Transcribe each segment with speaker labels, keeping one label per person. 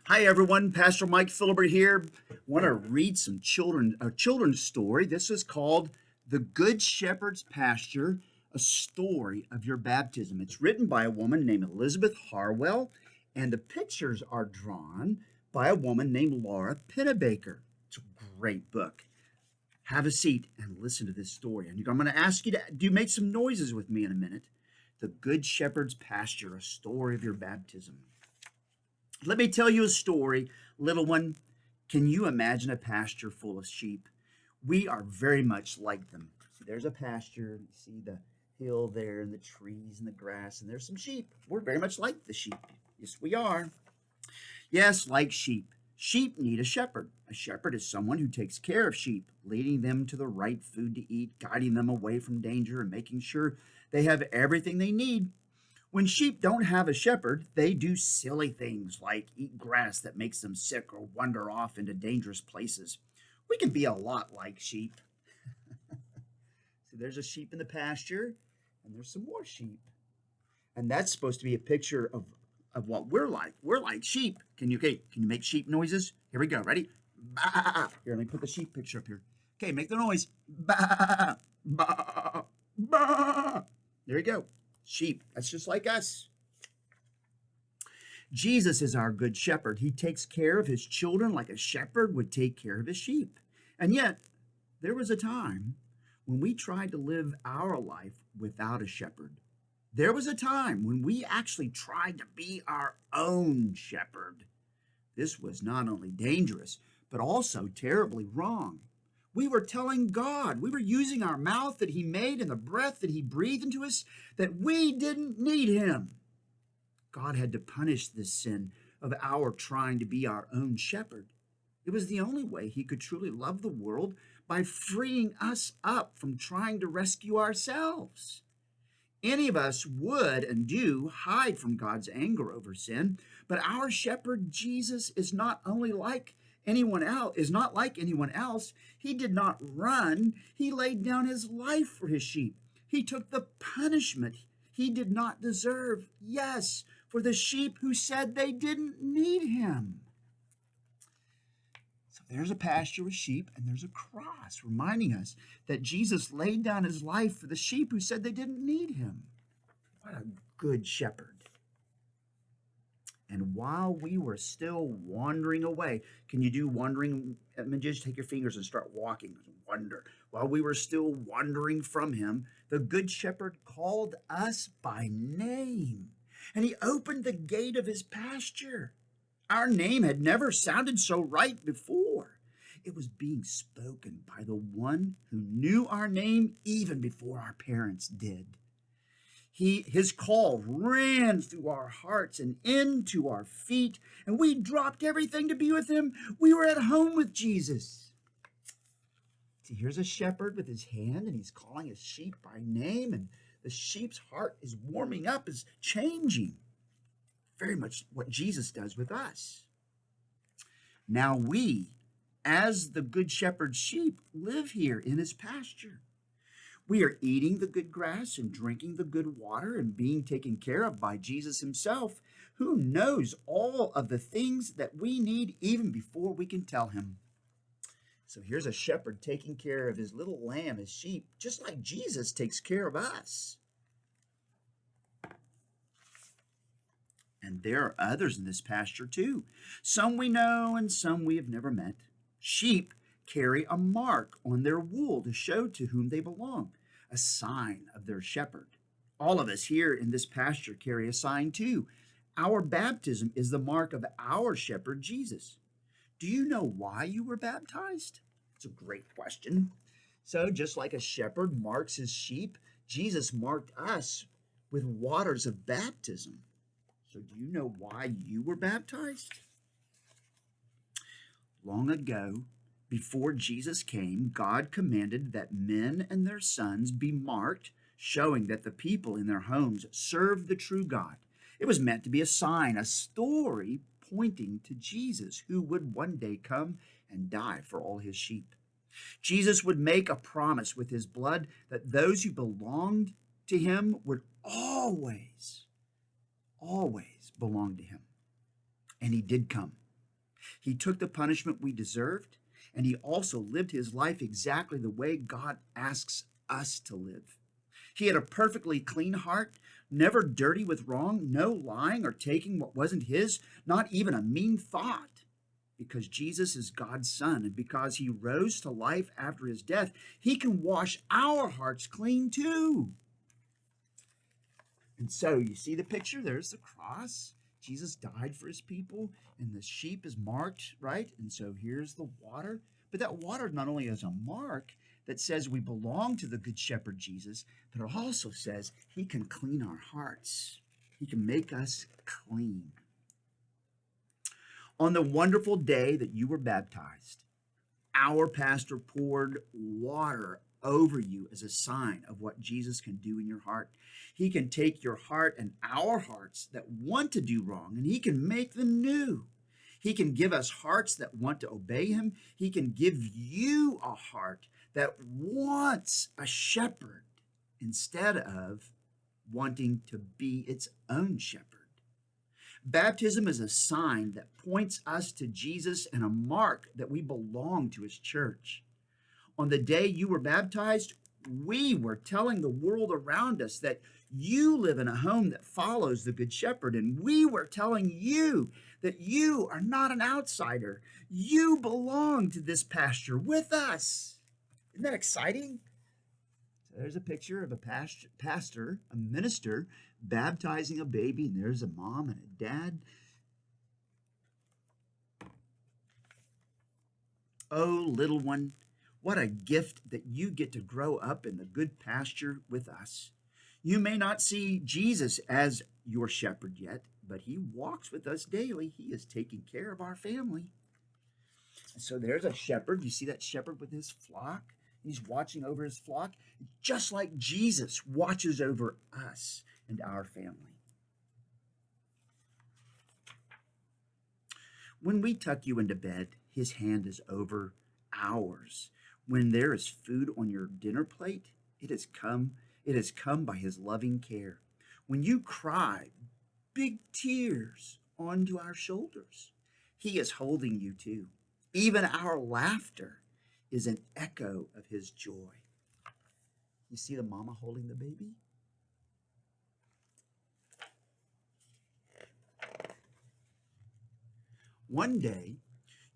Speaker 1: Hi everyone, Pastor Mike Philibert here. Want to read a children's story. This is called The Good Shepherd's Pasture, a story of your baptism. It's written by a woman named Elizabeth Harwell, and the pictures are drawn by a woman named Laura Pennebaker. It's a great book. Have a seat and listen to this story. And I'm going to ask you to make some noises with me in a minute. The Good Shepherd's Pasture, a story of your baptism. Let me tell you a story, little one. Can you imagine a pasture full of sheep? We are very much like them. See, there's a pasture. You see the hill there and the trees and the grass, and there's some sheep. We're very much like the sheep. Yes, we are. Yes, like sheep. Sheep need a shepherd. A shepherd is someone who takes care of sheep, leading them to the right food to eat, guiding them away from danger, and making sure they have everything they need. When sheep don't have a shepherd, they do silly things like eat grass that makes them sick or wander off into dangerous places. We can be a lot like sheep. So there's a sheep in the pasture, and there's some more sheep. And that's supposed to be a picture of what we're like. We're like sheep. Can you make sheep noises? Here we go. Ready? Bah. Here, let me put the sheep picture up here. Okay, make the noise. Bah, bah, bah. There you go. Sheep. That's just like us. Jesus is our good shepherd. He takes care of his children like a shepherd would take care of his sheep. And yet, there was a time when we tried to live our life without a shepherd. There was a time when we actually tried to be our own shepherd. This was not only dangerous, but also terribly wrong. We were telling God, we were using our mouth that he made and the breath that he breathed into us, that we didn't need him. God had to punish this sin of our trying to be our own shepherd. It was the only way he could truly love the world, by freeing us up from trying to rescue ourselves. Any of us would and do hide from God's anger over sin, but our shepherd Jesus is not like anyone else. He did not run. He laid down his life for his sheep. He took the punishment he did not deserve. Yes, for the sheep who said they didn't need him. So there's a pasture with sheep, and there's a cross reminding us that Jesus laid down his life for the sheep who said they didn't need him. What a good shepherd. And while we were still wandering away, can you do wandering? I mean, just take your fingers and start walking. Wander. While we were still wandering from him, the good shepherd called us by name, and he opened the gate of his pasture. Our name had never sounded so right before. It was being spoken by the one who knew our name even before our parents did. His call ran through our hearts and into our feet, and we dropped everything to be with him. We were at home with Jesus. See, here's a shepherd with his hand, and he's calling his sheep by name, and the sheep's heart is warming up, is changing. Very much what Jesus does with us. Now we, as the good shepherd's sheep, live here in his pasture. We are eating the good grass and drinking the good water and being taken care of by Jesus himself, who knows all of the things that we need even before we can tell him. So here's a shepherd taking care of his little lamb, his sheep, just like Jesus takes care of us. And there are others in this pasture too. Some we know and some we have never met. Sheep carry a mark on their wool to show to whom they belong, a sign of their shepherd. All of us here in this pasture carry a sign too. Our baptism is the mark of our shepherd, Jesus. Do you know why you were baptized? It's a great question. So, just like a shepherd marks his sheep, Jesus marked us with waters of baptism. So, do you know why you were baptized? Long ago, before Jesus came, God commanded that men and their sons be marked, showing that the people in their homes served the true God. It was meant to be a sign, a story pointing to Jesus, who would one day come and die for all his sheep. Jesus would make a promise with his blood that those who belonged to him would always belong to him. And he did come. He took the punishment we deserved, and he also lived his life exactly the way God asks us to live. He had a perfectly clean heart, never dirty with wrong, no lying or taking what wasn't his, not even a mean thought. Because Jesus is God's Son, and because he rose to life after his death, he can wash our hearts clean too. And so you see the picture, there's the cross. Jesus died for his people, and the sheep is marked, right? And so here's the water. But that water not only is a mark that says we belong to the Good Shepherd Jesus, but it also says he can clean our hearts. He can make us clean. On the wonderful day that you were baptized, our pastor poured water over you as a sign of what Jesus can do in your heart. He can take your heart and our hearts that want to do wrong, and he can make them new. He can give us hearts that want to obey him. He can give you a heart that wants a shepherd instead of wanting to be its own shepherd. Baptism is a sign that points us to Jesus and a mark that we belong to his church. On the day you were baptized, we were telling the world around us that you live in a home that follows the Good Shepherd, and we were telling you that you are not an outsider. You belong to this pasture with us. Isn't that exciting? So there's a picture of a pastor, a minister, baptizing a baby, and there's a mom and a dad. Oh, little one, what a gift that you get to grow up in the good pasture with us. You may not see Jesus as your shepherd yet, but he walks with us daily. He is taking care of our family. And so there's a shepherd. You see that shepherd with his flock? He's watching over his flock, just like Jesus watches over us and our family. When we tuck you into bed, his hand is over ours. When there is food on your dinner plate, it has come by his loving care. When you cry big tears onto our shoulders, he is holding you too. Even our laughter is an echo of his joy. You see the mama holding the baby? One day,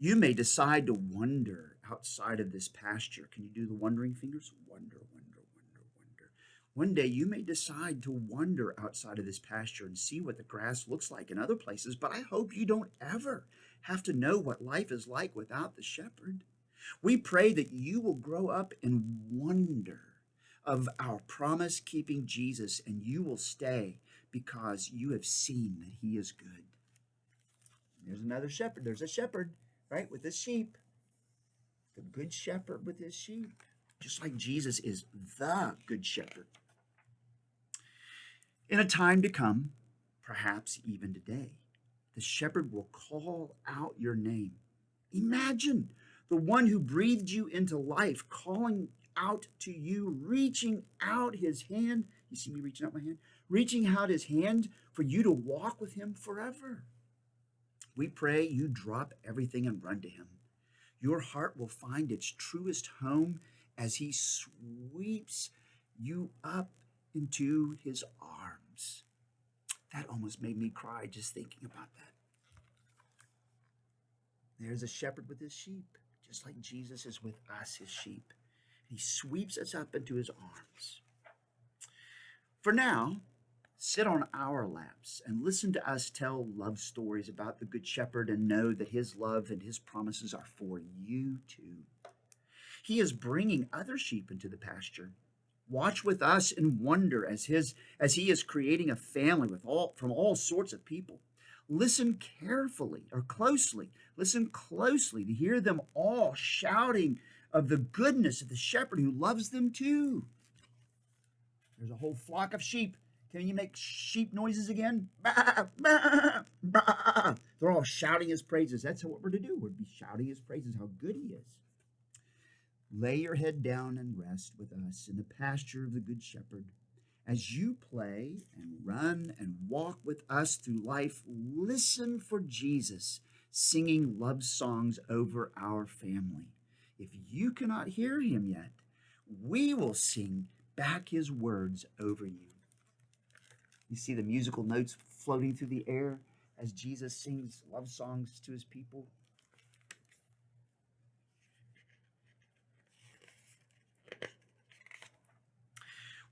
Speaker 1: you may decide to wander outside of this pasture. Can you do the wandering fingers? Wander, wander, wander, wander. One day, you may decide to wander outside of this pasture and see what the grass looks like in other places, but I hope you don't ever have to know what life is like without the shepherd. We pray that you will grow up in wonder of our promise-keeping Jesus, and you will stay because you have seen that he is good. There's another shepherd. There's a shepherd, right, with his sheep. The good shepherd with his sheep. Just like Jesus is the good shepherd. In a time to come, perhaps even today, the shepherd will call out your name. Imagine the one who breathed you into life calling out to you, reaching out his hand. You see me reaching out my hand? Reaching out his hand for you to walk with him forever. We pray you drop everything and run to him. Your heart will find its truest home as he sweeps you up into his arms. That almost made me cry just thinking about that. There's a shepherd with his sheep, just like Jesus is with us, his sheep. He sweeps us up into his arms. For now, sit on our laps and listen to us tell love stories about the Good Shepherd and know that his love and his promises are for you too. He is bringing other sheep into the pasture. Watch with us and wonder as he is creating a family from all sorts of people. Listen carefully or closely. Listen closely to hear them all shouting of the goodness of the shepherd who loves them too. There's a whole flock of sheep. Can you make sheep noises again? Bah, bah, bah. They're all shouting his praises. That's what we're to do. We're to be shouting his praises, how good he is. Lay your head down and rest with us in the pasture of the Good Shepherd. As you play and run and walk with us through life, listen for Jesus singing love songs over our family. If you cannot hear him yet, we will sing back his words over you. You see the musical notes floating through the air as Jesus sings love songs to his people.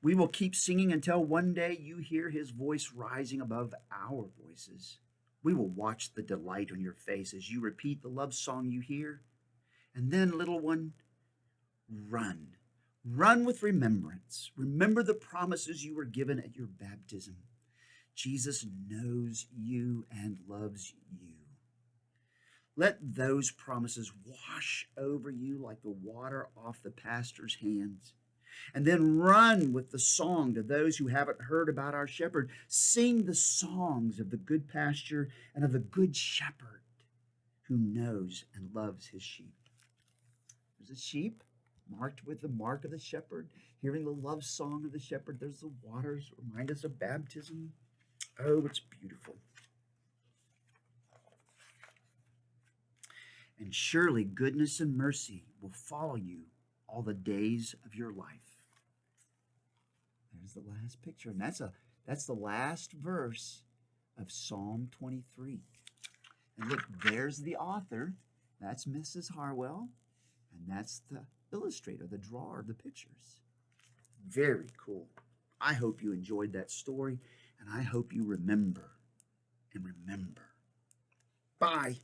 Speaker 1: We will keep singing until one day you hear his voice rising above our voices. We will watch the delight on your face as you repeat the love song you hear. And then, little one, run. Run with remembrance. Remember the promises you were given at your baptism. Jesus knows you and loves you. Let those promises wash over you like the water off the pastor's hands. And then run with the song to those who haven't heard about our shepherd. Sing the songs of the good pasture and of the good shepherd who knows and loves his sheep. There's a sheep marked with the mark of the shepherd, hearing the love song of the shepherd. There's the waters, remind us of baptism. Oh, it's beautiful. And surely goodness and mercy will follow you all the days of your life. There's the last picture, and that's the last verse of Psalm 23. And look, there's the author. That's Mrs. Harwell, and that's the illustrator, the drawer of the pictures. Very cool. I hope you enjoyed that story, and I hope you remember and remember. Bye.